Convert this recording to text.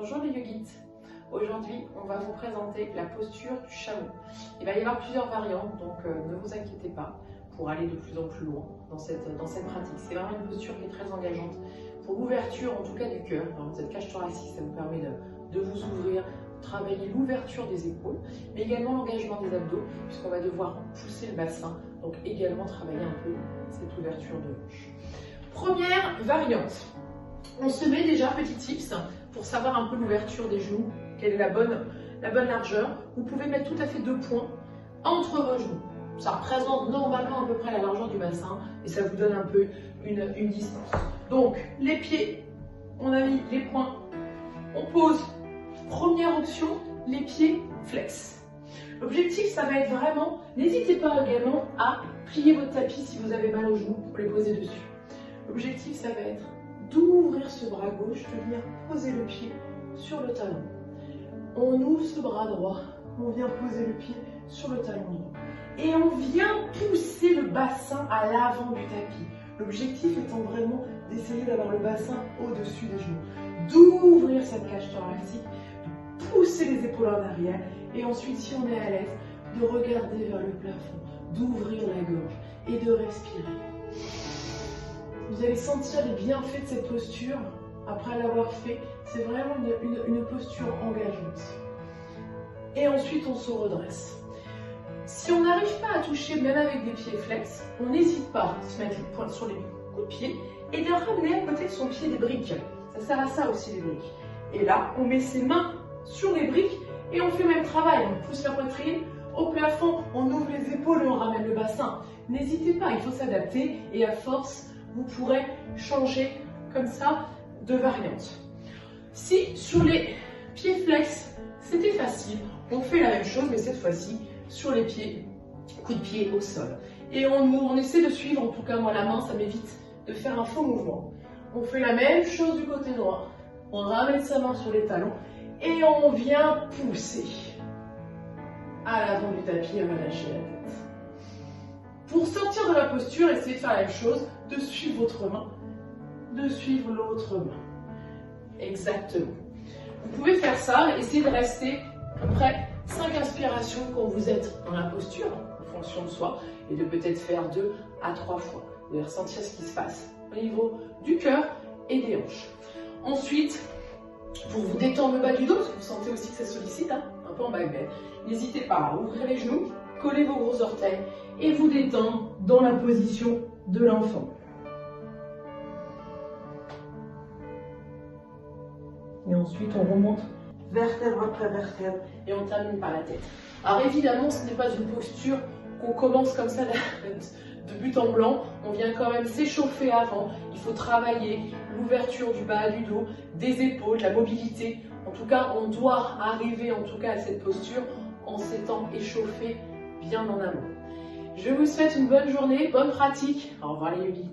Bonjour les yogites. Aujourd'hui, on va vous présenter la posture du chameau. Il va y avoir plusieurs variantes, donc ne vous inquiétez pas pour aller de plus en plus loin dans cette pratique. C'est vraiment une posture qui est très engageante pour l'ouverture, en tout cas du cœur. Dans cette cage thoracique, ça vous permet de vous ouvrir, travailler l'ouverture des épaules, mais également l'engagement des abdos, puisqu'on va devoir pousser le bassin, donc également travailler un peu cette ouverture de hanche. Première variante. On se met déjà, petit tips, pour savoir un peu l'ouverture des genoux, quelle est la bonne largeur. Vous pouvez mettre tout à fait 2 points entre vos genoux. Ça représente normalement à peu près la largeur du bassin et ça vous donne un peu une distance. Donc, les pieds, on a mis les points, on pose. Première option, les pieds flex. L'objectif, ça va être vraiment, n'hésitez pas également à plier votre tapis si vous avez mal aux genoux pour les poser dessus. L'objectif, ça va être d'ouvrir ce bras gauche, de venir poser le pied sur le talon. On ouvre ce bras droit, on vient poser le pied sur le talon droit. Et on vient pousser le bassin à l'avant du tapis. L'objectif étant vraiment d'essayer d'avoir le bassin au-dessus des genoux. D'ouvrir cette cage thoracique, de pousser les épaules en arrière. Et ensuite, si on est à l'aise, de regarder vers le plafond, d'ouvrir la gorge et de respirer. Vous allez sentir les bienfaits de cette posture après l'avoir fait. C'est vraiment une posture engageante. Et ensuite, on se redresse. Si on n'arrive pas à toucher, même avec des pieds flex, on n'hésite pas à se mettre les pointes sur les coups de pied et de ramener à côté de son pied des briques. Ça sert à ça aussi, les briques. Et là, on met ses mains sur les briques et on fait le même travail. On pousse la poitrine au plafond, on ouvre les épaules et on ramène le bassin. N'hésitez pas, il faut s'adapter et à force, vous pourrez changer comme ça de variante. Si sur les pieds flex, c'était facile, on fait la même chose, mais cette fois-ci sur les pieds, coup de pied au sol. Et on essaie de suivre, en tout cas moi la main, ça m'évite de faire un faux mouvement. On fait la même chose du côté droit. On ramène sa main sur les talons et on vient pousser à l'avant du tapis et relâcher la tête. Pour sortir de la posture, essayez de faire la même chose, de suivre votre main, de suivre l'autre main. Exactement. Vous pouvez faire ça, essayez de rester à peu près 5 inspirations quand vous êtes dans la posture, en fonction de soi, et de peut-être faire 2 à 3 fois. Vous allez ressentir ce qui se passe au niveau du cœur et des hanches. Ensuite, pour vous détendre le bas du dos, parce que vous sentez aussi que ça sollicite, un peu en back bend, n'hésitez pas à ouvrir les genoux, coller vos gros orteils et vous détendre dans la position de l'enfant. Et ensuite, on remonte vertèbre après vertèbre et on termine par la tête. Alors évidemment, ce n'est pas une posture qu'on commence comme ça de but en blanc. On vient quand même s'échauffer avant. Il faut travailler l'ouverture du bas du dos, des épaules, la mobilité. En tout cas, on doit arriver en tout cas à cette posture en s'étant échauffé bien en amont. Je vous souhaite une bonne journée, bonne pratique. Au revoir les yogis.